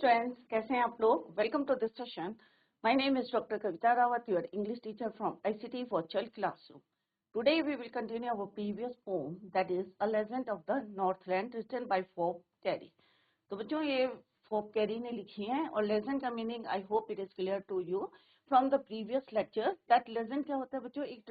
Students, कैसे हैं आप लोग? Welcome to this session. My name is doctor Kavita Rawat, your English teacher from ICT for Child Classroom. Today we will continue our previous poem, that is A Legend of the Northland, written by Fob Cary. तो बच्चों, ये fob carry ने लिखी है और legend का meaning I hope it is clear to you from the previous lecture. That legend क्या होता है बच्चों? एक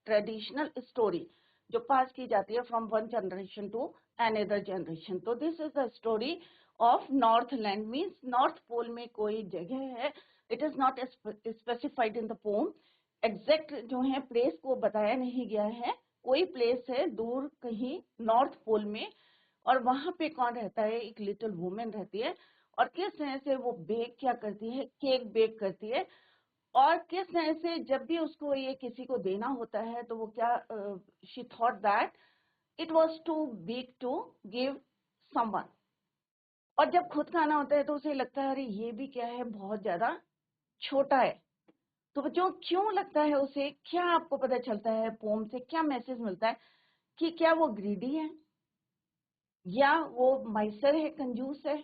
ट्रेडिशनल स्टोरी जो पास की जाती है from one generation to another generation. तो this is the story of north land, means north pole में कोई जगह है. It is not specified in the poem. Exact जो है प्लेस को बताया नहीं गया है. कोई प्लेस है दूर कहीं नॉर्थ पोल में, और वहां पे कौन रहता है? एक लिटिल वुमेन रहती है. और किस तरह से वो बेक क्या करती है? केक बेक करती है. और किस तरह से जब भी उसको ये किसी को देना होता है तो वो क्या, she thought that it was too big to give someone. और जब खुद खाना होता है तो उसे लगता है अरे ये भी क्या है, बहुत ज्यादा छोटा है. तो बच्चों, क्यों लगता है उसे? क्या आपको पता चलता है पोम से? क्या मैसेज मिलता है कि क्या वो ग्रीडी है या वो माइसर है, कंजूस है?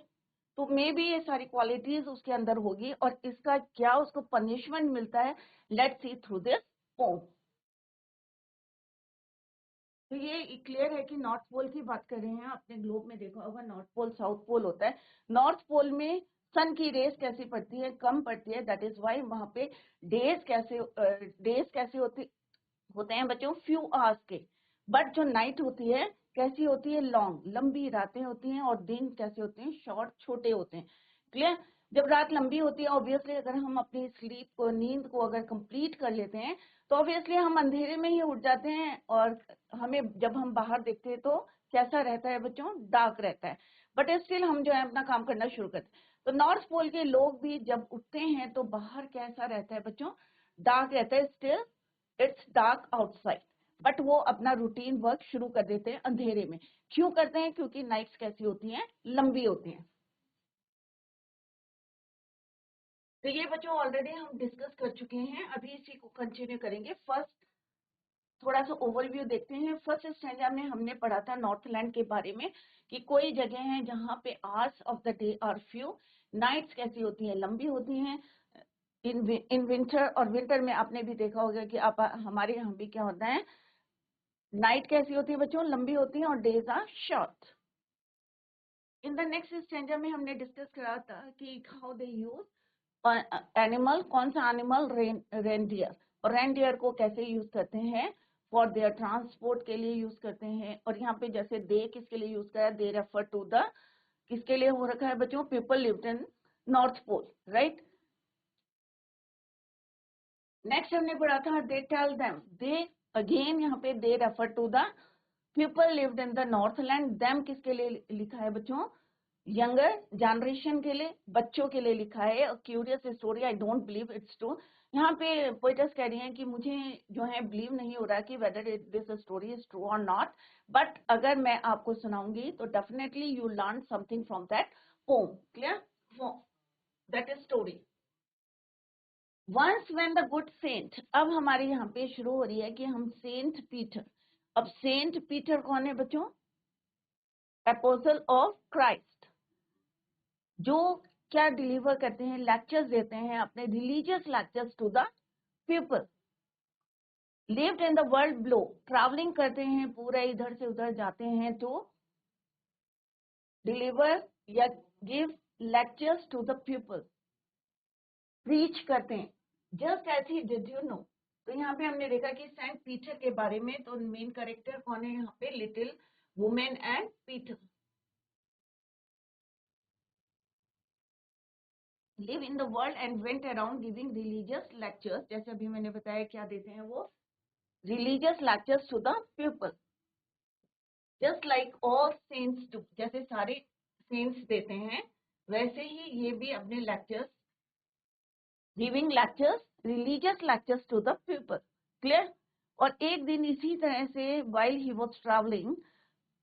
तो मे बी ये सारी क्वालिटीज उसके अंदर होगी, और इसका क्या उसको पनिशमेंट मिलता है? Let's see through this pome. तो ये क्लियर है कि नॉर्थ पोल की बात कर रहे हैं. अपने ग्लोब में देखा होगा, नॉर्थ पोल साउथ पोल होता है. नॉर्थ पोल में सन की रेस कैसी पड़ती है? कम पड़ती है. दैट इज वाई वहां पे डेज कैसे होते हैं बच्चों? फ्यू आवर्स के. बट जो नाइट होती है कैसी होती है? लॉन्ग, लंबी रातें होती हैं. और दिन कैसे होते हैं? शॉर्ट, छोटे होते हैं. क्लियर? जब रात लंबी होती है, ऑब्वियसली अगर हम अपनी स्लीप को, नींद को अगर कंप्लीट कर लेते हैं तो ऑब्वियसली हम अंधेरे में ही उठ जाते हैं. और हमें जब हम बाहर देखते हैं तो कैसा रहता है बच्चों? डार्क रहता है. बट स्टिल हम जो है अपना काम करना शुरू करते हैं. तो नॉर्थ पोल के लोग भी जब उठते हैं तो बाहर कैसा रहता है बच्चों? डार्क रहता है. Still it's dark outside, but वो अपना रूटीन वर्क शुरू कर देते हैं अंधेरे में. क्यों करते हैं? क्योंकि नाइट्स कैसी होती हैं? लंबी होती हैं. तो ये बच्चों ऑलरेडी हम डिस्कस कर चुके हैं. अभी इसी को कंटिन्यू करेंगे. फर्स्ट थोड़ा सा ओवरव्यू देखते हैं. फर्स्ट स्टैंडर्ड में हमने पढ़ा था नॉर्थलैंड के बारे में कि कोई जगह है जहाँ पे hours of the day are few, nights कैसी होती हैं? लंबी होती हैं. इन विंटर, और विंटर में आपने भी देखा होगा कि आप हमारे यहाँ भी क्या होता है, नाइट कैसी होती है बच्चों? लंबी होती है और days are short. In the next standard में हमने डिस्कस करा था कि हाउ दे यूज एनिमल. कौन सा एनिमल? रेनडियर. और रेनडियर को कैसे यूज करते हैं? फॉर देयर ट्रांसपोर्ट के लिए यूज करते हैं. और यहाँ पे जैसे दे किसके लिए यूज करा? दे रेफर टू द, किसके लिए हो रखा है बच्चों? People lived in north pole, right? Next हमने पढ़ा था they tell them. They, again यहाँ पे they refer to the people lived in the northland. Them किसके लिए लिखा है बच्चों? यंगर जनरेशन के लिए, बच्चों के लिए लिखा है. Curious story, I don't believe it's true. यहाँ पे पोइटस कह रही हैं कि मुझे जो है बिलीव नहीं हो रहा कि whether this story is true और नॉट. बट अगर मैं आपको सुनाऊंगी तो definitely you learn something from that poem. Clear? That is story. Once when the good saint. अब हमारे यहाँ पे शुरू हो रही है कि हम सेंट पीटर. अब सेंट पीटर कौन है बच्चों? एपोस्टल ऑफ क्राइस्ट, जो क्या डिलीवर करते हैं? लेक्चर्स देते हैं, अपने religious lectures to the people. Lived in the world below, travelling करते हैं, पूरा इधर से उधर जाते हैं तो डिलीवर या give lectures to the people, preach करते हैं. Just as he did you know. तो यहाँ पे हमने देखा कि सेंट पीटर के बारे में. तो मेन कैरेक्टर कौन है यहाँ पे? Little women and Peter. Live in the world and went around giving religious lectures. जैसे अभी मैंने बताया क्या देते हैं वो? Religious lectures to the people, just like all saints do. जैसे सारे सेंट्स देते हैं वैसे ही ये भी अपने lectures, giving lectures, religious lectures to the people. Clear? और एक दिन इसी तरह से while he was travelling,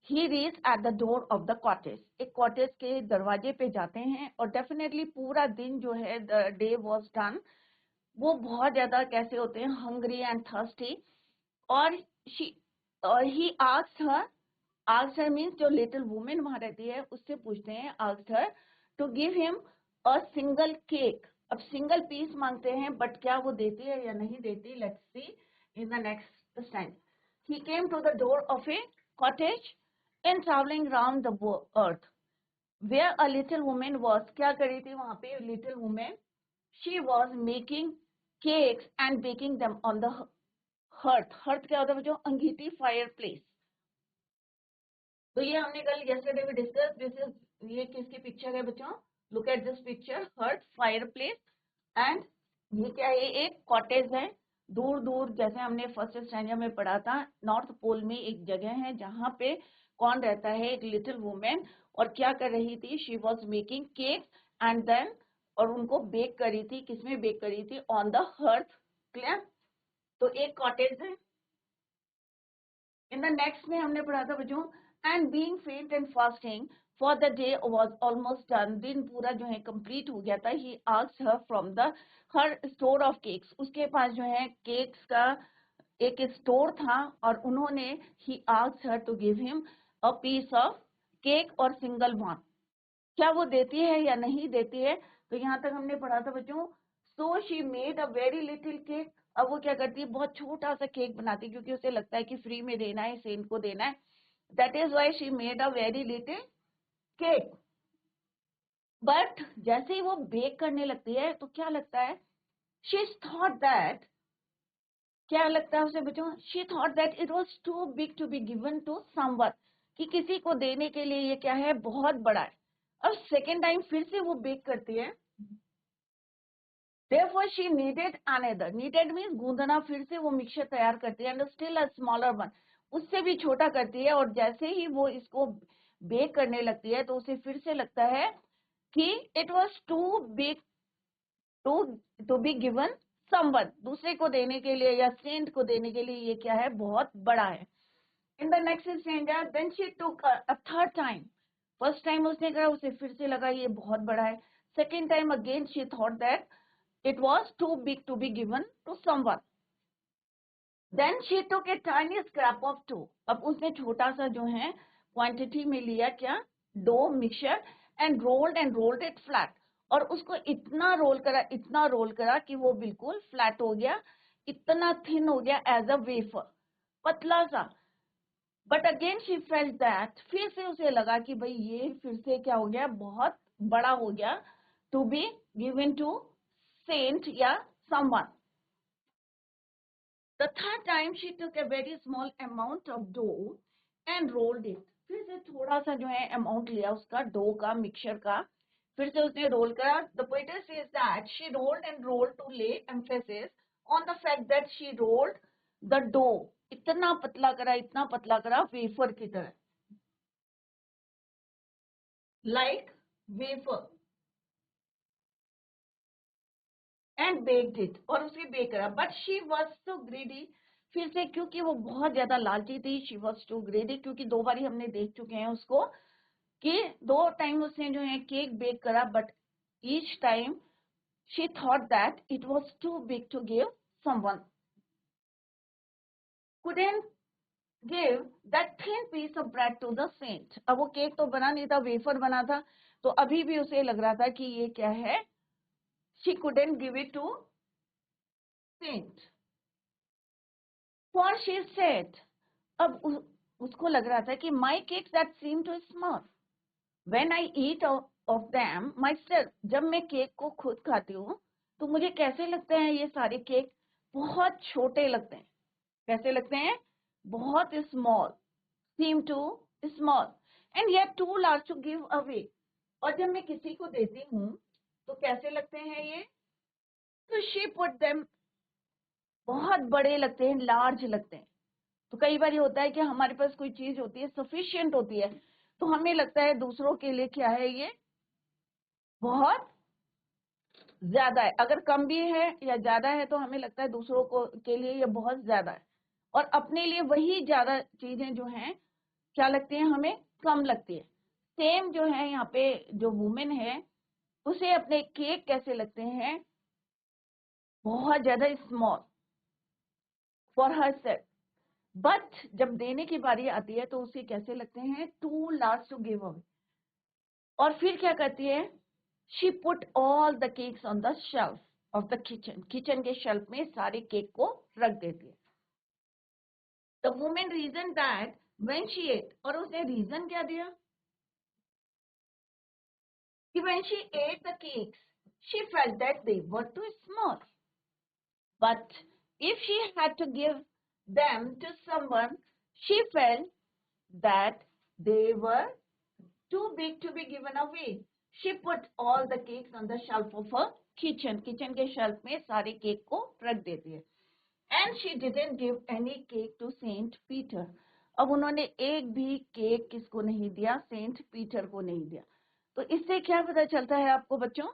he reach at the door of the cottage. एक कॉटेज के दरवाजे पे जाते हैं. और डेफिनेटली पूरा दिन जो है, द डे वाज डन, वो बहुत ज्यादा कैसे होते हैं? Hungry and thirsty. और ही आस्क्ड हर मीन्स जो लिटिल वुमेन वहां रहती है उससे पूछते हैं, asked her to give him a single cake. अब सिंगल पीस मांगते हैं, बट क्या वो देती है या नहीं देती, let's see in the next stand. He came to the door of a cottage and traveling round the earth where a little woman was। क्या करी थी वहां पे little woman? She was making cakes and baking them on the hearth। hearth क्या होता है बच्चों? अंगीठी, fireplace। तो ये हमने कल yesterday भी डिस्कस, दिस इज, ये किसकी पिक्चर है बच्चों? Look at this picture, hearth, fireplace and ये क्या है? एक कॉटेज है। दूर दूर, जैसे हमने फर्स्ट स्टैंडर्ड में पढ़ा था, नॉर्थ पोल में एक जगह है जहाँ पे कौन रहता है? एक लिटिल वुमेन। और क्या कर रही थी? She was making cake and then, और उनको बेक करी थी। किसमें बेक करी थी? On the hearth. क्लियर? तो एक कॉटेज है। इन द नेक्स्ट में हमने पढ़ा था बच्चों, एंड बीइंग फेंट and fasting for the day was almost done. दिन पूरा जो है कंप्लीट हो गया था। ही asked her from the her store of cakes. उसके पास जो है केक्स का एक स्टोर था, और उन्होंने ही asked her to give him a piece of cake और सिंगल वन। क्या वो देती है या नहीं देती है? तो यहाँ तक हमने पढ़ा था बच्चों। So she made a very little cake. अब वो क्या करती है? बहुत छोटा सा केक बनाती है, क्योंकि उसे लगता है कि फ्री में देना है, सेंट को देना है। That is why she made a very little cake. But जैसे ही वो बेक करने लगती है तो क्या लगता है? शी थॉट दैट, क्या लगता है उसे बच्चों? She thought that it was too big to be given to someone, कि किसी को देने के लिए ये क्या है? बहुत बड़ा है। अब सेकेंड टाइम फिर से वो बेक करती है। Therefore she needed another। needed means गूंदना, फिर से वो मिक्सचर तैयार करती है, and still a smaller one। उससे भी छोटा करती है। और जैसे ही वो इसको बेक करने लगती है तो उसे फिर से लगता है कि it was too big to be given someone, दूसरे को देने के लिए या सेंट को देने के लिए ये क्या है? बहुत बड़ा है। In the next standard, then she took a third time. First time उसने कहा, उसे फिर से लगा ये बहुत बड़ा है। Second time again she thought that it was too big to be given to someone। Then she took a tiny scrap of dough। अब उसने छोटा सा जो है क्वांटिटी में लिया क्या? Dough mixture, and rolled it flat. और उसको इतना रोल करा कि वो बिल्कुल फ्लैट हो गया, इतना थिन हो गया, एज अ वेफर, पतला सा। But again she felt that, फिर से उसे लगा कि भाई ये फिर से क्या हो गया? बहुत बड़ा हो गया, to be given to Saint या someone। The third time she took a very small amount of dough and rolled it। फिर से थोड़ा सा जो है अमाउंट लिया उसका डो का, मिक्सचर का, फिर से उसने रोल करा। The poet says that she rolled and rolled to lay emphasis on the fact that she rolled the dough। इतना पतला करा वेफर की तरह, like wafer, and baked it। और उसे बेक करा। But she was so greedy। फिर से क्योंकि वो बहुत ज्यादा लालची थी, she was too greedy, क्योंकि दो बारी हमने देख चुके हैं उसको कि दो टाइम उसने जो है केक बेक करा, but each time she thought that it was too big to give someone। couldn't give that thin piece of bread to the saint। अब वो केक तो बना नहीं था, वेफर बना था, तो अभी भी उसे लग रहा था कि ये क्या है? she couldn't give it to saint for she said। अब उसको लग रहा था कि my cakes that seem too small when I eat of them myself। जब मैं केक को खुद खाती हूँ तो मुझे कैसे लगते हैं ये सारे केक? बहुत छोटे लगते हैं। कैसे लगते हैं? बहुत small, seem to small and yet too large to give away। और जब मैं किसी को देती हूँ तो कैसे लगते हैं ये? तो she put them, बहुत बड़े लगते हैं, लार्ज लगते हैं। तो कई बार ये होता है कि हमारे पास कोई चीज होती है, सफिशिएंट होती है, तो हमें लगता है दूसरों के लिए क्या है ये? बहुत ज्यादा है। अगर कम भी है या ज्यादा है तो हमें लगता है दूसरों को के लिए ये बहुत ज्यादा है, और अपने लिए वही ज्यादा चीजें जो हैं क्या लगती हैं? हमें कम लगती है। सेम जो है यहाँ पे जो वुमेन है, उसे अपने केक कैसे लगते हैं? बहुत ज्यादा small for her self. But जब देने की बारी आती है तो उसे कैसे लगते हैं? Too large to give away. और फिर क्या करती है? she put all the cakes on the shelf of the kitchen. Kitchen के shelf में सारे केक को रख देती है. The woman reasoned that when she ate, और उसने reason क्या दिया? कि when she ate the cakes, she felt that they were too small. But if she had to give them to someone, she felt that they were too big to be given away. She put all the cakes on the shelf of her kitchen. Kitchen के shelf में सारे cake को रख देती है. And she didn't give any cake to Saint Peter. अब उन्होंने एक भी केक किसको नहीं दिया? सेंट पीटर को नहीं दिया. तो इससे क्या पता चलता है आपको बच्चों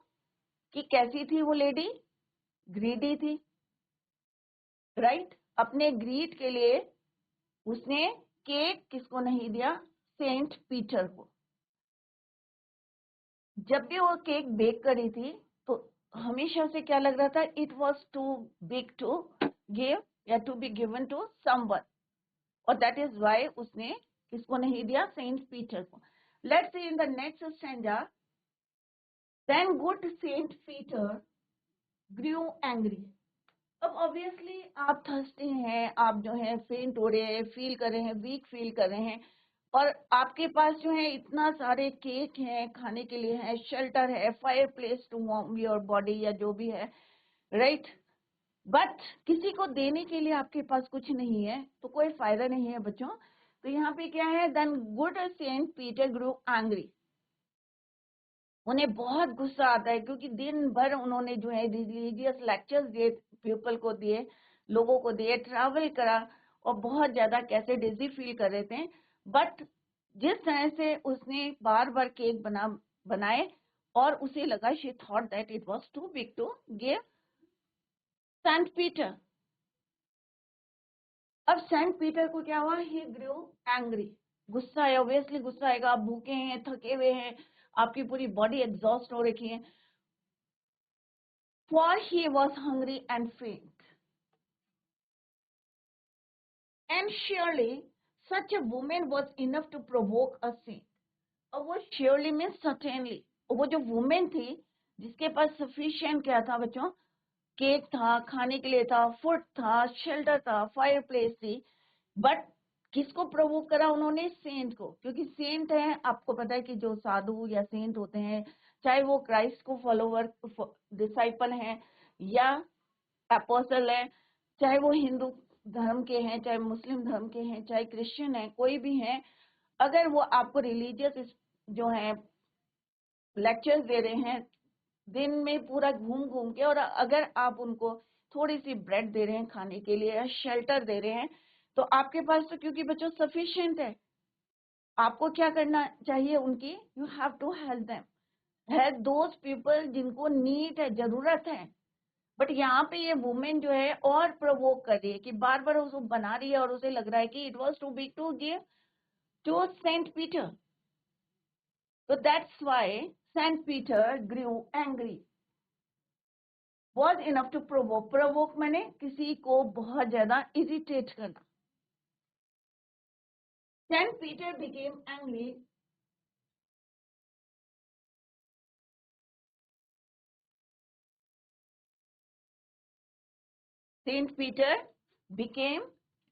कि कैसी थी वो लेडी? ग्रीडी थी, राइट? अपने ग्रीड के लिए उसने केक किसको नहीं दिया? सेंट पीटर को. जब भी वो केक बेक करी थी तो हमेशा उसे क्या लग रहा था? It was too big to give या to be given to someone, और दैट इज वाई उसने किसको नहीं दिया? सेंट पीटर को. Let's see in the next stanza. Then good saint Peter grew angry. अब ऑब्वियसली आप थर्स्टी हैं, आप जो है फेंट हो रहे हैं, फील कर रहे हैं, वीक फील कर रहे हैं, और आपके पास जो है इतना सारे केक हैं, खाने के लिए है, शेल्टर है, fire place to warm your body या जो भी है, राइट? बट किसी को देने के लिए आपके पास कुछ नहीं है तो कोई फायदा नहीं है बच्चों. तो यहाँ पे क्या है? Then good saint Peter grew angry. उन्हें बहुत गुस्सा आता है क्योंकि दिन भर उन्होंने जो है रिलीजियस लेक्चर्स दिए, पीपल को दिए, लोगों को दिए, ट्रैवल करा और बहुत ज्यादा कैसे डिजी फील कर रहे थे. बट जिस तरह से उसने बार बार केक बनाए और उसे लगा, she thought that it was too big to give Saint Peter. अब सेंट पीटर को क्या हुआ? He grew angry. गुस्सा है, ऑब्वियसली गुस्सा आएगा. आप भूखे हैं, थके हुए हैं, आपकी पूरी बॉडी एग्जॉस्ट हो रखी है. For he was hungry and faint. And surely such a woman was enough to provoke a saint. और वो surely means certainly. वो जो woman थी जिसके पास sufficient क्या था बच्चों? केक था, खाने के लिए था, फूड था, शेल्टर था, फायर प्लेस थी. बट किसको प्रोवोक करा उन्होंने? सेंट को. क्योंकि सेंट है, आपको पता है कि जो साधु या सेंट होते हैं, चाहे वो क्राइस्ट को फॉलोवर डिसाइपल हैं या अपोस्टल है, चाहे वो हिंदू धर्म के हैं, चाहे मुस्लिम धर्म के हैं, चाहे क्रिश्चियन है, कोई भी है, अगर वो आपको रिलीजियस जो है लेक्चर्स दे रहे हैं दिन में पूरा घूम घूम के, और अगर आप उनको थोड़ी सी ब्रेड दे रहे हैं खाने के लिए या शेल्टर दे रहे हैं, तो आपके पास तो क्योंकि बच्चों सफिशिएंट है, आपको क्या करना चाहिए? उनकी you have to help them, help those people जिनको नीड है, जरूरत है. बट यहाँ पे ये वुमेन जो है और प्रोवोक कर रही है कि बार बार उसको बना रही है और उसे लग रहा है कि it was too big to give to saint Peter. तो that's why saint Peter grew angry. was enough to provoke. Provoke मैंने किसी को बहुत ज्यादा irritate करना. Saint Peter became angry. Saint Peter became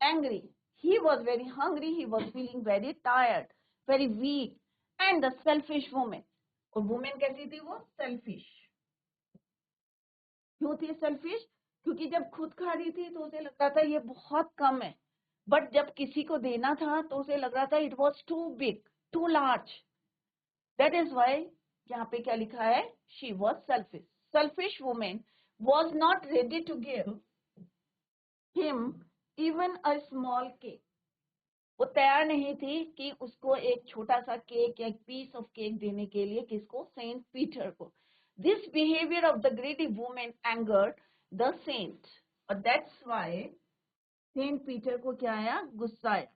angry. He was very hungry. He was feeling very tired, very weak, and the selfish woman. और woman कैसी थी वो? Selfish. क्यों थी selfish? क्योंकि जब खुद खा रही थी तो उसे लगता था ये बहुत कम है, बट जब किसी को देना था तो उसे लग रहा था it was too big, too large. That is why यहाँ पे क्या लिखा है? She was selfish. Selfish woman was not ready to give him even a small cake. वो तैयार नहीं थी कि उसको एक छोटा सा केक या एक पीस ऑफ केक देने के लिए. किसको? सेंट पीटर को. This behavior of the greedy woman angered the saint. और that's why सेंट पीटर को क्या आया? गुस्सा आया.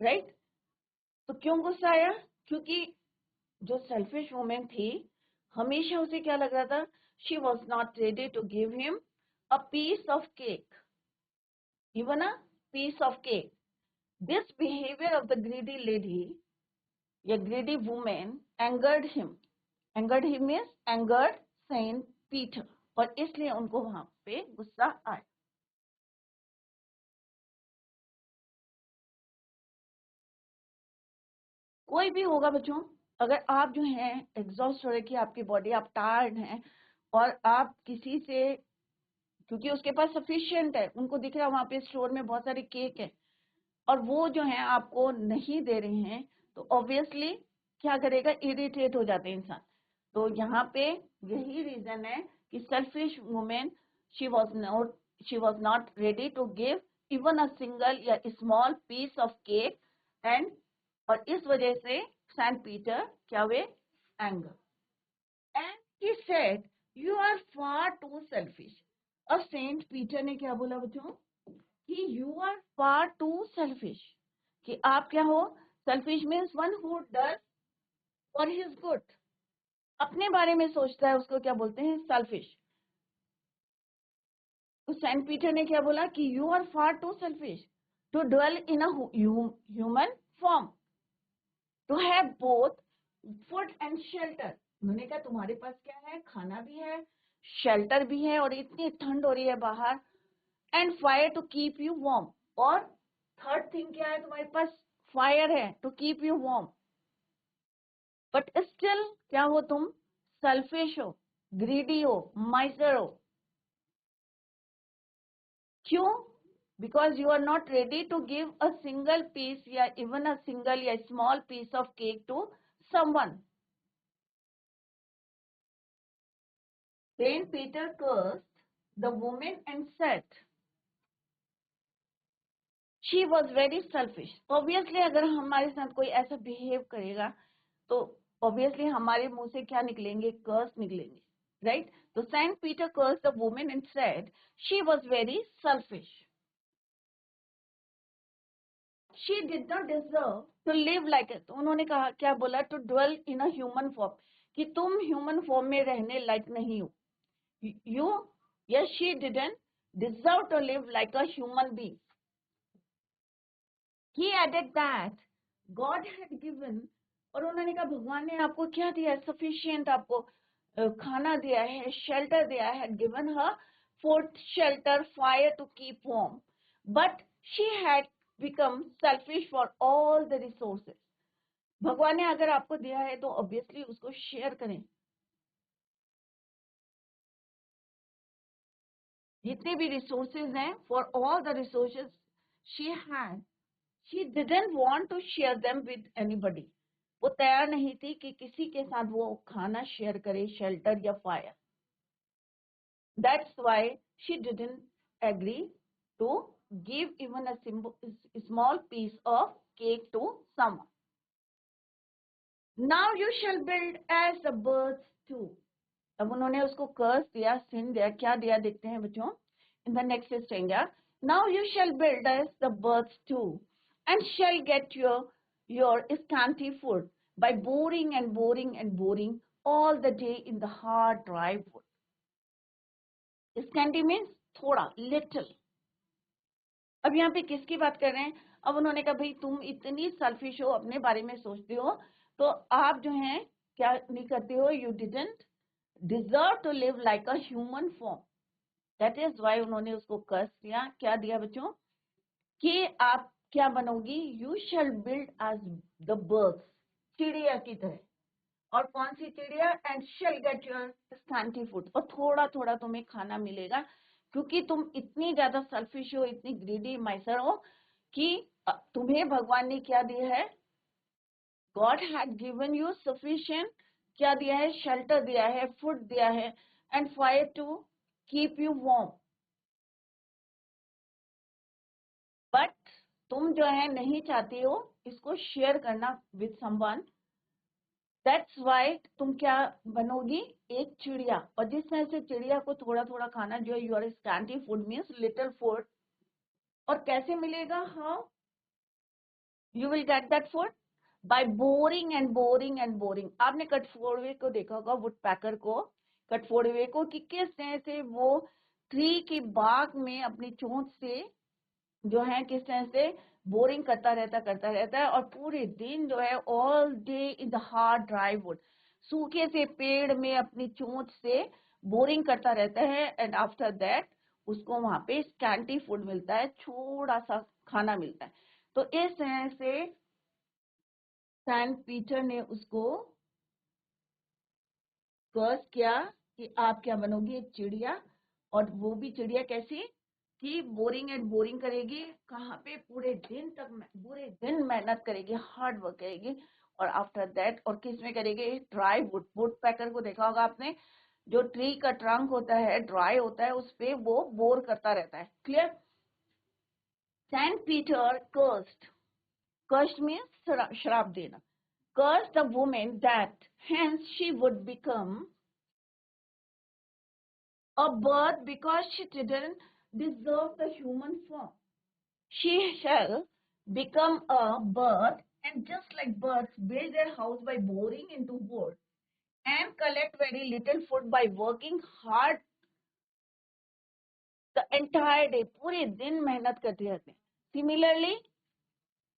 राइट? तो क्यों गुस्सा आया? क्योंकि जो सेल्फिश वुमेन थी, हमेशा उसे क्या लग रहा था? She was not ready to give him a piece of cake, even a piece of cake. This behaviour of the greedy lady या greedy women angered him. Angered he means angered saint Peter, और इसलिए उनको वहां पे गुस्सा आया। कोई भी होगा बच्चों, अगर आप जो है एग्जॉस्ट हो रहे कि आपकी बॉडी, आप टायर्ड हैं और आप किसी से, क्योंकि उसके पास सफिशिएंट है, उनको दिख रहा है वहां पे स्टोर में बहुत सारे केक है और वो जो है आपको नहीं दे रहे हैं, तो ऑब्वियसली क्या करेगा, इरिटेट हो जाते हैं इंसान। तो यहाँ पे यही रीजन है कि selfish women, she was not ready to give even a single या small piece of cake, and और इस वजह से सेंट पीटर क्या हुए, anger, and he said you are far too selfish. और सेंट पीटर ने क्या बोला बच्चों कि you are far too selfish, कि आप क्या हो, selfish means one who does for his good, अपने बारे में सोचता है, उसको क्या बोलते हैं, सेल्फिश। तो सेंट पीटर ने क्या बोला कि you are far too selfish to dwell in a human form, to have both food and shelter. उन्होंने कहा तुम्हारे पास क्या है, खाना भी है, शेल्टर भी है, और इतनी ठंड हो रही है बाहर, and fire to keep you warm, और थर्ड थिंग क्या है, तुम्हारे पास फायर है to keep you warm, but still क्या हो तुम, सेल्फिश हो, ग्रीडी हो, माइजर हो। क्यों? Because you are not ready to give a single piece या इवन अ सिंगल या small piece of cake to someone. Then Peter cursed the woman and said she was very selfish. Obviously अगर हमारे साथ कोई ऐसा behave करेगा तो obviously हमारे मुंह से क्या निकलेंगे, कर्स निकलेंगे, राइट? तो Saint Peter curse the woman and said she was very selfish, she did not deserve to live like it. उन्होंने कहा, क्या बोला, to dwell in a human form, कि तुम ह्यूमन फॉर्म में रहने लायक नहीं हो। You, yes, she didn't deserve to live like a human being. He added that God had given, और उन्होंने कहा भगवान ने आपको क्या दिया है, सफिशियंट आपको खाना दिया है, शेल्टर दिया है, given her food, shelter, fire to keep warm, but she had become selfish for all the resources. भगवान ने अगर आपको दिया है तो ऑब्वियसली उसको शेयर करें, जितने भी रिसोर्सेज हैं, for all the resources she had, she didn't want to share them with anybody. वो तैयार नहीं थी कि किसी के साथ वो खाना शेयर करे, शेल्टर या fire. That's why she didn't agree to give even a small piece of cake to someone. Now you shall build as the birds too. अब उन्होंने उसको कर्स दिया, सिन दिया, क्या दिया देखते हैं बच्चों in the next stanza. Now you shall build as the birds too, and shall get your scanty food by boring and boring and boring all the day in the hard dry wood. Scanty means थोड़ा, little. अब यहाँ पे किसकी बात कर रहे हैं? अब उन्होंने कहा भाई तुम इतनी सेल्फिश हो, अपने बारे में सोचते हो, तो आप जो हैं क्या नहीं करते हो, you didn't deserve to live like a human form. That is why उन्होंने उसको कर्स दिया, क्या दिया बच्चों, कि आप क्या बनोगी, you shall build as the birds, चिड़िया की तरह। और कौन सी चिड़िया, and shall get your scanty food, और थोड़ा थोड़ा तुम्हें खाना मिलेगा, क्योंकि तुम इतनी ज्यादा सेल्फिश हो, इतनी ग्रीडी माइसर हो, कि तुम्हें भगवान ने क्या दिया है, God had given you sufficient, क्या दिया है, शेल्टर दिया है, फूड दिया है, and fire to keep you warm, but तुम जो है नहीं चाहती हो इसको शेयर करना विद समवन। दैट्स वाई तुम क्या बनोगी, एक चिड़िया। और जिस तरह से चिड़िया को थोड़ा थोड़ा खाना, जो your scanty food means little food, और कैसे मिलेगा, how you will get that food, by boring and boring and boring. आपने कठफोड़वे को देखा होगा, वुड पैकर को, कठफोड़वे को, कि किस तरह से वो ट्री की बाग में अपनी चोंच से जो है किस तरह से बोरिंग करता रहता है, और पूरे दिन जो है all day in the hard dry would, सूखे से पेड़ में अपनी चोंच से बोरिंग करता रहता है एंड आफ्टर दैट उसको वहां पे स्कैंटी फूड मिलता है, थोड़ा सा खाना मिलता है। तो इस तरह से सेंट पीटर ने उसको कर्स किया कि आप क्या बनोगी, एक चिड़िया, और वो भी चिड़िया कैसी कि बोरिंग एंड बोरिंग करेगी, कहाँ पे पूरे दिन तक पूरे दिन मेहनत करेगी, हार्ड वर्क करेगी, और आफ्टर दैट और किस में करेगी, ड्राई वुड, वुड पैकर को देखा होगा आपने, जो ट्री का ट्रंक होता है ड्राई होता है उस पे वो बोर करता रहता है। Clear? Saint Peter cursed means श्राप देना, cursed the woman that hence she would become a bird because she didn't deserve the human form. She shall become a bird, and just like birds build their house by boring into wood and collect very little food by working hard the entire day, पूरे दिन मेहनत करते रहते हैं। Similarly,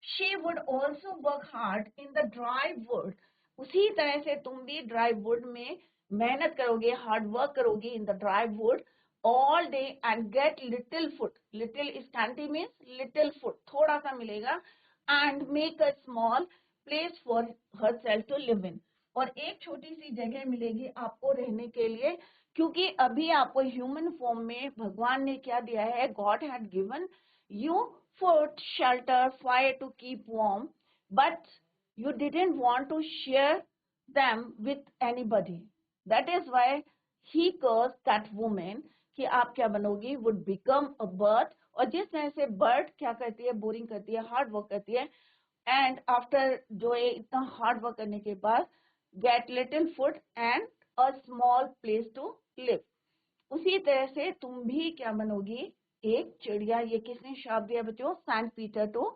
she would also work hard in the dry wood. उसी तरह से तुम भी ड्राई वुड में मेहनत करोगे, हार्ड वर्क करोगे in the dry would all day and get little food. Little is scanty means little food, थोड़ा सा मिलेगा, and make a small place for herself to live in. और एक छोटी सी जगह मिलेगी आपको रहने के लिए, क्योंकि अभी आपको ह्यूमन फॉर्म में भगवान ने क्या दिया है, God had given you food, shelter, fire to keep warm, but you didn't want to share them with anybody. That is why he cursed that woman कि आप क्या बनोगी, would become a bird. और जिस तरह से बर्ड क्या करती है, बोरिंग करती है, हार्ड वर्क करती है, एंड आफ्टर जो है इतना हार्ड वर्क करने के बाद get little food and a small place to live, उसी तरह से तुम भी क्या बनोगी, एक चिड़िया। ये किसने श्राप दिया बच्चों, Saint Peter to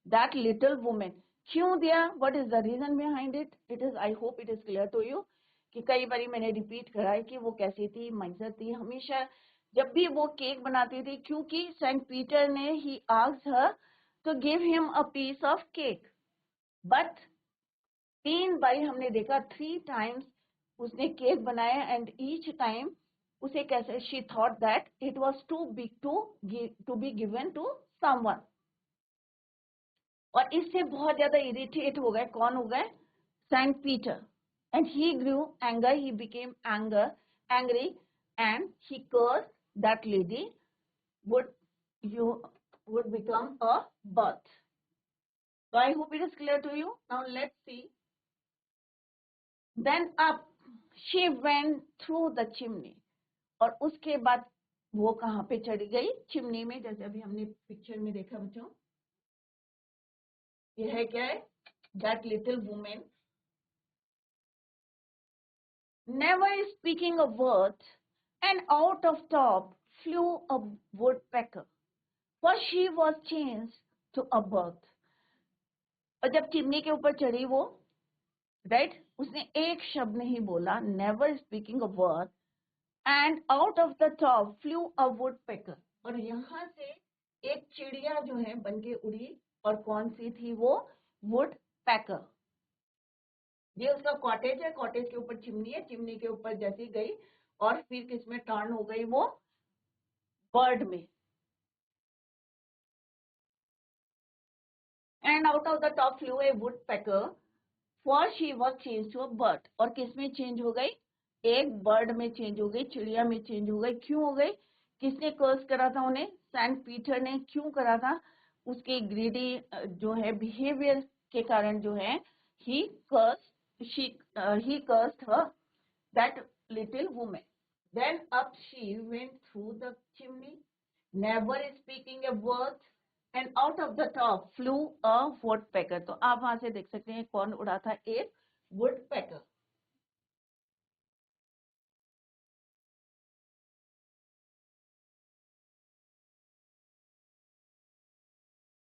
that little women. क्यों दिया, what is the reason behind it, it is, I hope it is clear to you, कि कई बार मैंने रिपीट करा है कि वो कैसी थी, मंजर थी, हमेशा जब भी वो केक बनाती थी, क्योंकि सेंट पीटर ने he asked her to give him a piece of cake, but 3 बार हमने देखा, 3 टाइम्स उसने केक बनाया एंड ईच टाइम उसे कैसे, she thought that it was too big to be given to someone, और इससे बहुत ज्यादा इरिटेट हो गए, कौन हो गए, Saint Peter, and he grew anger, he became angry, and he curse that lady would you would become a bird. So I hope it is clear to you. Now let's see. Then up she went through the chimney. और उसके बाद वो कहाँ पे चढ़ गई, chimney में, जैसे अभी हमने पिक्चर में देखा बच्चों, ये है क्या है, that little women never speaking a word, and out of top flew a woodpecker, for she was changed to a bird. और जब चिमनी के ऊपर चढ़ी वो, राइट, उसने एक शब्द नहीं बोला, never speaking a word, and out of the top flu a woodpecker, और यहाँ से एक चिड़िया जो है बनके उड़ी, और कौन सी थी वो, वुड पैकर। ये उसका कॉटेज है, कॉटेज के ऊपर चिमनी है, चिमनी के ऊपर जैसी गई और फिर किसमें टर्न हो गई वो, बर्ड में, and out of the top flew a woodpecker, for she was change to a bird, और किस में चेंज हो गई, एक बर्ड में चेंज हो गई, चिड़िया में चेंज हो गई। क्यों हो गई, किसने कर्स करा था उन्हें, सेंट पीटर ने। क्यों करा था, उसके ग्रीडी जो है बिहेवियर के कारण जो है, ही कर्स he cursed her, that little woman. Then up she went through the chimney, never speaking a word, and out of the top flew a woodpecker. तो आप वहां से देख सकते हैं कौन उड़ा था, एक woodpecker.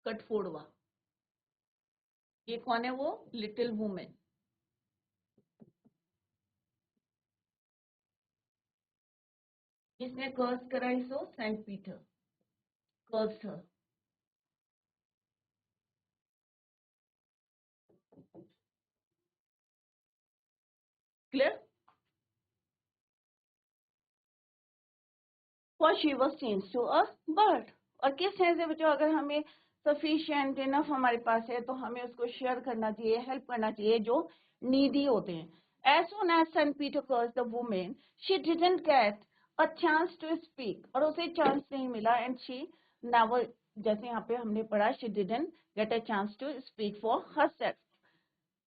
कठफोड़वा, ये कौन है, वो लिटिल वुमेन। किसने कर्स करा इसको, Saint Peter curse her. Clear? For she was changed to a bird. और किस तरह से बच्चों, अगर हमें सफिशिएंट इनफ हमारे पास है तो हमें उसको शेयर करना चाहिए, हेल्प करना चाहिए जो नीडी होते हैं. As soon as St. Peter cursed the woman, she didn't get a chance to speak. और उसे चांस नहीं मिला and she never, जैसे यहाँ पे हमने पढ़ा, she didn't get a chance to speak for herself.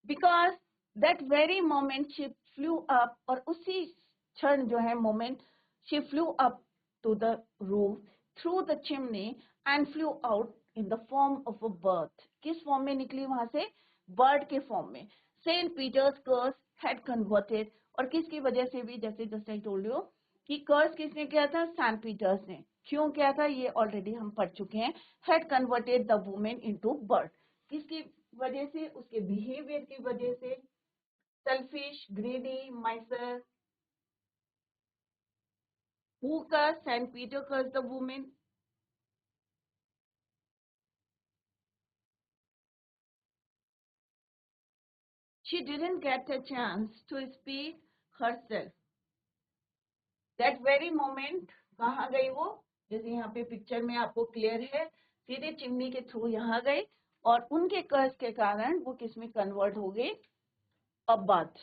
Because that very moment she flew up, और उसी क्षण जो है moment, she flew up to the roof through the chimney and flew out in the form of a bird. किस form में निकली वहां से? बर्ड के फॉर्म में. Saint Peter's curse had converted, और किसकी वजह से भी, जैसे जस्ट आई टोल्ड यू कि कर्स किसने किया था? सेंट पीटर्स ने. क्यों किया था ये ऑलरेडी हम पढ़ चुके हैं. had converted the woman into bird. किसकी वजह से? उसके बिहेवियर की वजह से. Selfish, greedy, Mysore. Who cursed? Saint Peter cursed the woman. She didn't get a chance to speak herself. That very moment, कहाँ गई वो? जैसे यहाँ पे पिक्चर में आपको क्लियर है, सीधे चिमनी के थ्रू यहाँ गई, और उनके कर्ज के कारण वो किस में कन्वर्ट हो गई? A bird.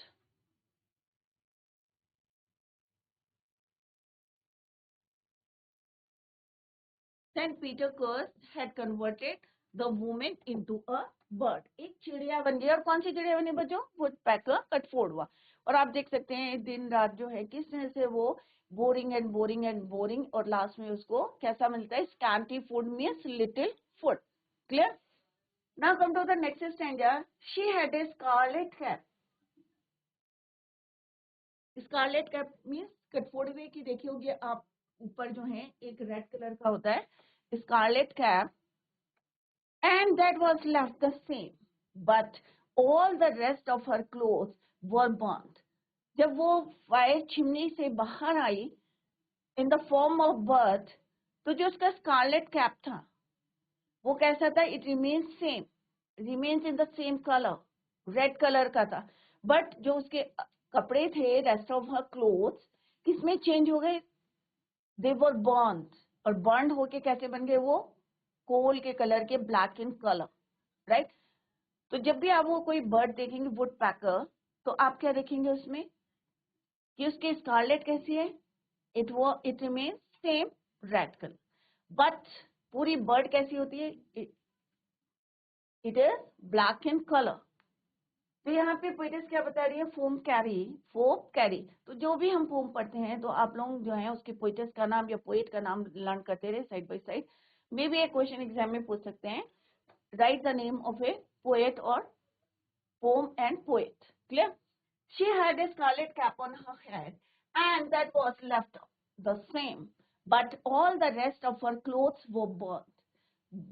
Saint Peter curse had converted the woman into a bird. एक चिड़िया बन गई. और कौन सी चिड़िया बनी बच्चों? वुडपेकर, कटफोड़वा. और आप देख सकते हैं दिन रात जो है किस तरह से वो boring and boring and boring, और लास्ट में उसको कैसा मिलता है? Scanty food means little food. Clear? Now come to the next stanza. She had a scarlet cap. Scarlet cap means कटफोड़वे की देखी होगी आप, ऊपर जो है एक रेड कलर का होता है scarlet cap. And that was left the same, but all the rest of her clothes were burnt. जब वो फायर चिमनी से बाहर आई in the form of bird, तो जो उसका स्कारलेट कैप था वो कैसा था? It remains same, remains in the same color, red colour का था. बट जो उसके कपड़े थे, रेस्ट ऑफ हर क्लोथ्स, किसमें चेंज हो गए? They were burnt. और बर्न होके कैसे बन गए वो? कोल के कलर के, ब्लैक इन कलर. राइट? तो जब भी आप वो कोई बर्ड देखेंगे वुड पैकर, तो आप क्या देखेंगे उसमें कि उसकी स्कारलेट कैसी है? It remain same red colour. But पूरी बर्ड कैसी होती है? It is black in colour. तो यहाँ पे पोइटिस क्या बता रही है? Foam carry. तो जो भी हम पोम पढ़ते हैं तो आप लोग जो है उसके पोइटिस का नाम या पोएट का नाम लर्न करते रहे साइड बाय साइड. मे भी एक क्वेश्चन एग्जाम में पूछ सकते हैं. Right the name of A poet और poem and poet. Clear? She had a scarlet cap on her head, and that was left the same, but all the rest of her clothes were burnt.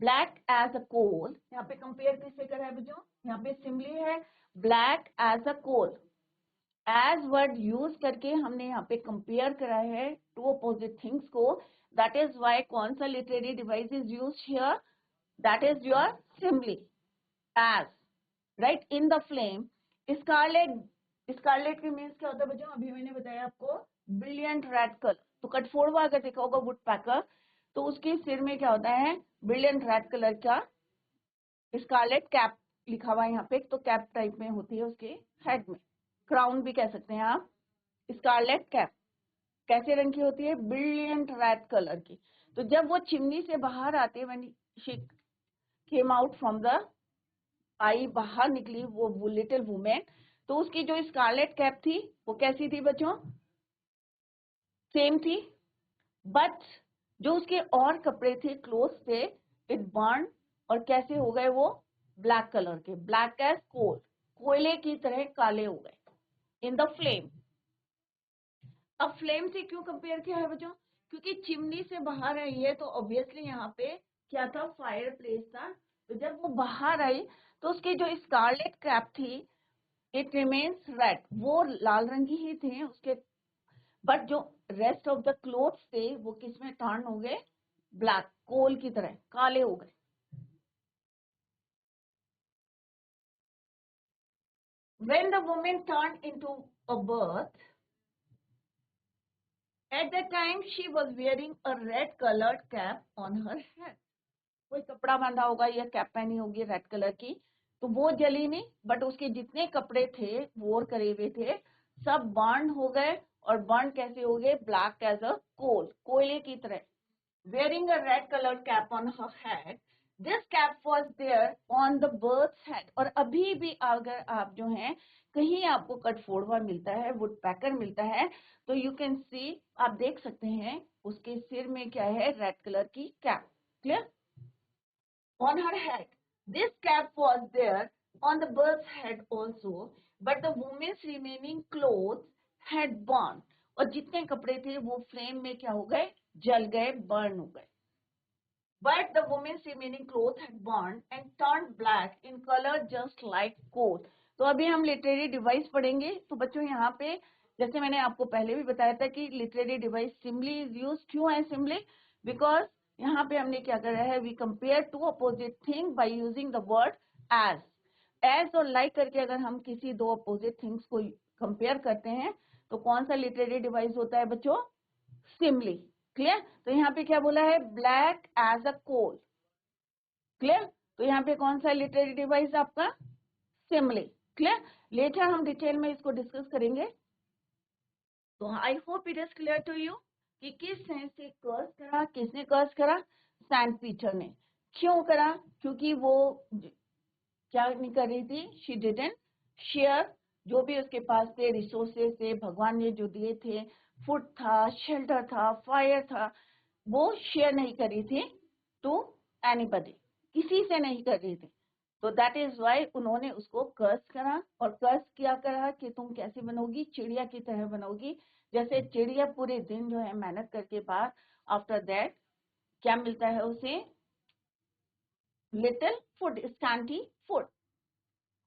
Black as a coal. यहाँ पे compare किससे करा है बच्चों? यहाँ पे simply है black as a coal. As word use करके हमने यहाँ पे कंपेयर करा है टू अपोजिट थिंग्स को. That is why कौन सा literary device is used here? That is your simile. As. Right? In the flame. Scarlet. Scarlet के मीन्स क्या होता है बच्चों? अभी मैंने बताया आपको, ब्रिलियंट रेड कलर. तो कटफोड़वा अगर देखा होगा वुड पैकर, तो उसके सिर में क्या होता है? ब्रिलियंट रेड कलर का स्कारलेट कैप लिखा हुआ है यहाँ पे. तो कैप टाइप में होती है उसके हेड में, क्राउन भी कह सकते हैं आप. स्कारलेट कैप कैसे रंग की होती है? ब्रिलियंट रेड कलर की. तो जब वो चिमनी से बाहर आते, when she came out from the, आई बाहर निकली वो लिटिल वुमेन, तो उसकी जो स्कारलेट कैप थी वो कैसी थी बच्चों? सेम थी. बट जो उसके और कपड़े थे, क्लोथ थे, इट बर्न. और कैसे हो गए वो? ब्लैक कलर के, ब्लैक एज कोल, कोयले की तरह काले हो गए इन द फ्लेम. अब फ्लेम से क्यों कंपेयर किया है बच्चों? क्योंकि चिमनी से बाहर आई है, तो ऑब्वियसली यहाँ पे क्या था? फायर प्लेस था. तो जब वो बाहर आई तो उसकी जो स्कारलेट कैप थी, इट रिमेन्स रेड. वो लाल रंग ही थे उसके, बट जो रेस्ट ऑफ द क्लोथ्स थे वो किसमें टर्न हो गए? ब्लैक, कोल की तरह काले हो गए. When the woman turned into a birth, at that time she was wearing a red colored cap on her head. कोई कपड़ा बांधा होगा या कैप पहनी होगी रेड कलर की, तो वो जली नहीं, बट उसके जितने कपड़े थे वोर करे हुए थे सब बर्न हो गए. और बर्न कैसे हो गए? ब्लैक एज अ कोल, कोयले की तरह. wearing a red colored cap on her head. This cap was there on the bird's head. और अभी भी अगर आप जो हैं कहीं आपको कटफोड़वा मिलता है, वुड पैकर मिलता है, तो यू कैन सी, आप देख सकते हैं उसके सिर में क्या है? रेड कलर की cap. Clear? On her head. This cap was there on the bird's head also, but the woman's remaining clothes had burned. और जितने कपड़े थे वो फ्लेम में क्या हो गए? जल गए, बर्न हो गए. But the woman's remaining clothes had burned and turned black in color just like coal. तो अभी हम लिटरेरी डिवाइस पढ़ेंगे. तो बच्चों यहाँ पे जैसे मैंने आपको पहले भी बताया था कि literary device simply is use. क्यों है सिम्बली? बिकॉज यहाँ पे हमने क्या करा है? We compare to opposite thing by using the word as. As और लाइक करके अगर हम किसी दो अपोजिट थिंग्स को कंपेयर करते हैं तो कौन सा लिटरेरी डिवाइस होता है बच्चों? सिम्बली. क्लियर? तो यहाँ पे क्या बोला है? Black as a coal. Clear? तो यहाँ पे कौन सा लिटरेरी डिवाइस आपका? सिम्बली. क्लियर? लेटर हम डिटेल में इसको डिस्कस करेंगे. तो I hope it is clear to you कि किस से कर्स करा, किसने कर्स करा? सैंट पीटर ने. क्यों करा? क्योंकि वो क्या नहीं कर रही थी? शी डिडंट शेयर जो भी उसके पास थे रिसोर्सेस थे, भगवान ने जो दिए थे, फूड था, शेल्टर था, फायर था, वो शेयर नहीं कर रही थी टू एनीबडी, किसी से नहीं कर रही थी. तो दैट इज वाई उन्होंने उसको कर्स करा. और कर्स क्या करा कि तुम कैसे बनोगी? चिड़िया की तरह बनोगी. जैसे चिड़िया पूरे दिन जो है मेहनत करके बाद आफ्टर दैट क्या मिलता है उसे? Little food, scanty food.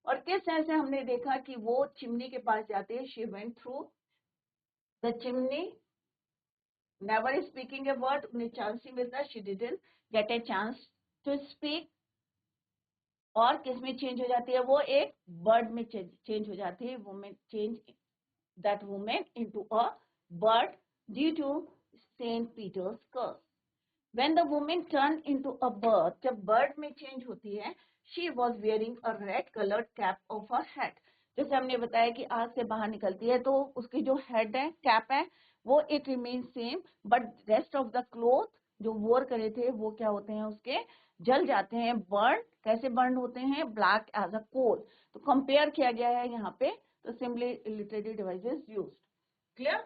और किस तरह से हमने देखा कि वो चिमनी के पास जाते हैं. She went through the chimney, never speaking a word. उन्हें चांस ही मिलता. she didn't get a chance to speak. और किस में चेंज हो जाती है? वो एक बर्ड में चेंज हो जाती है. Women change that woman into a bird due to Saint Peter's curse. When the woman turned into a bird, जब bird में change होती है, she was wearing a red colored cap of her head. जैसे हमने बताया कि आग से बाहर निकलती है तो उसकी जो हेड है, कैप है, वो it remain same, but rest of the cloth जो वोर करे थे वो क्या होते हैं? उसके जल जाते हैं. बर्न कैसे बर्न होते हैं? ब्लैक एज अ कोल. तो कंपेयर किया गया है यहाँ पे. तो simply literary devices used. Clear?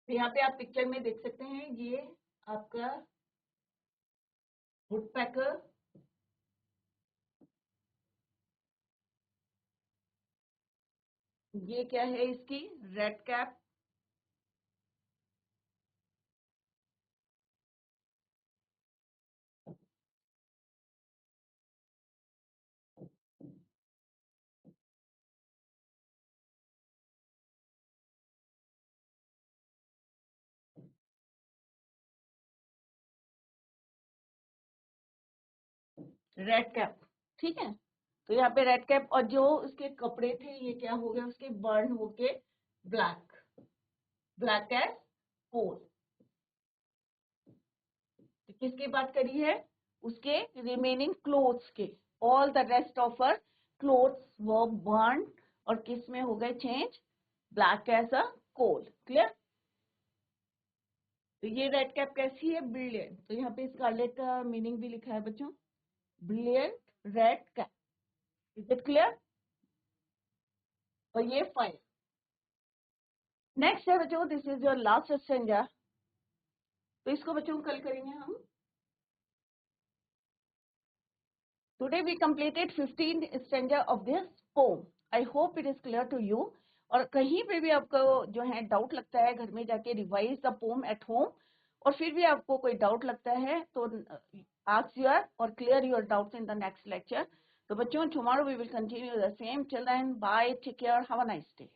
यहाँ पे आप पिक्चर में देख सकते हैं ये आपका वुडपैकर, ये क्या है? इसकी रेड कैप. Red cap. ठीक है? तो यहाँ पे रेड कैप. और जो उसके कपड़े थे ये क्या हो गए? उसके बर्न होके ब्लैक, ब्लैक एज कोल. तो किसकी बात करी है? उसके रिमेनिंग क्लोथ्स के. All the rest of her clothes were burn. और किस में हो गए change? Black as a coal. Clear? तो ये रेड कैप कैसी है? ब्रिलियंट. तो यहाँ पे स्कारलेट का मीनिंग भी लिखा है बच्चों. Brilliant red cap. Is it clear? और ये फाइन. नेक्स्ट है बच्चों, this is your last stanza. तो इसको बच्चों कल करेंगे हम. Today we completed 15 stanza of this poem. I hope it is clear to you. और कहीं पे भी आपको जो है डाउट लगता है, घर में जाके revise the pome at home. और फिर भी आपको कोई डाउट लगता है तो ask your or clear your doubts in the next lecture. तो बच्चों, tomorrow we will continue the same. Till then, bye, take care, have a nice day.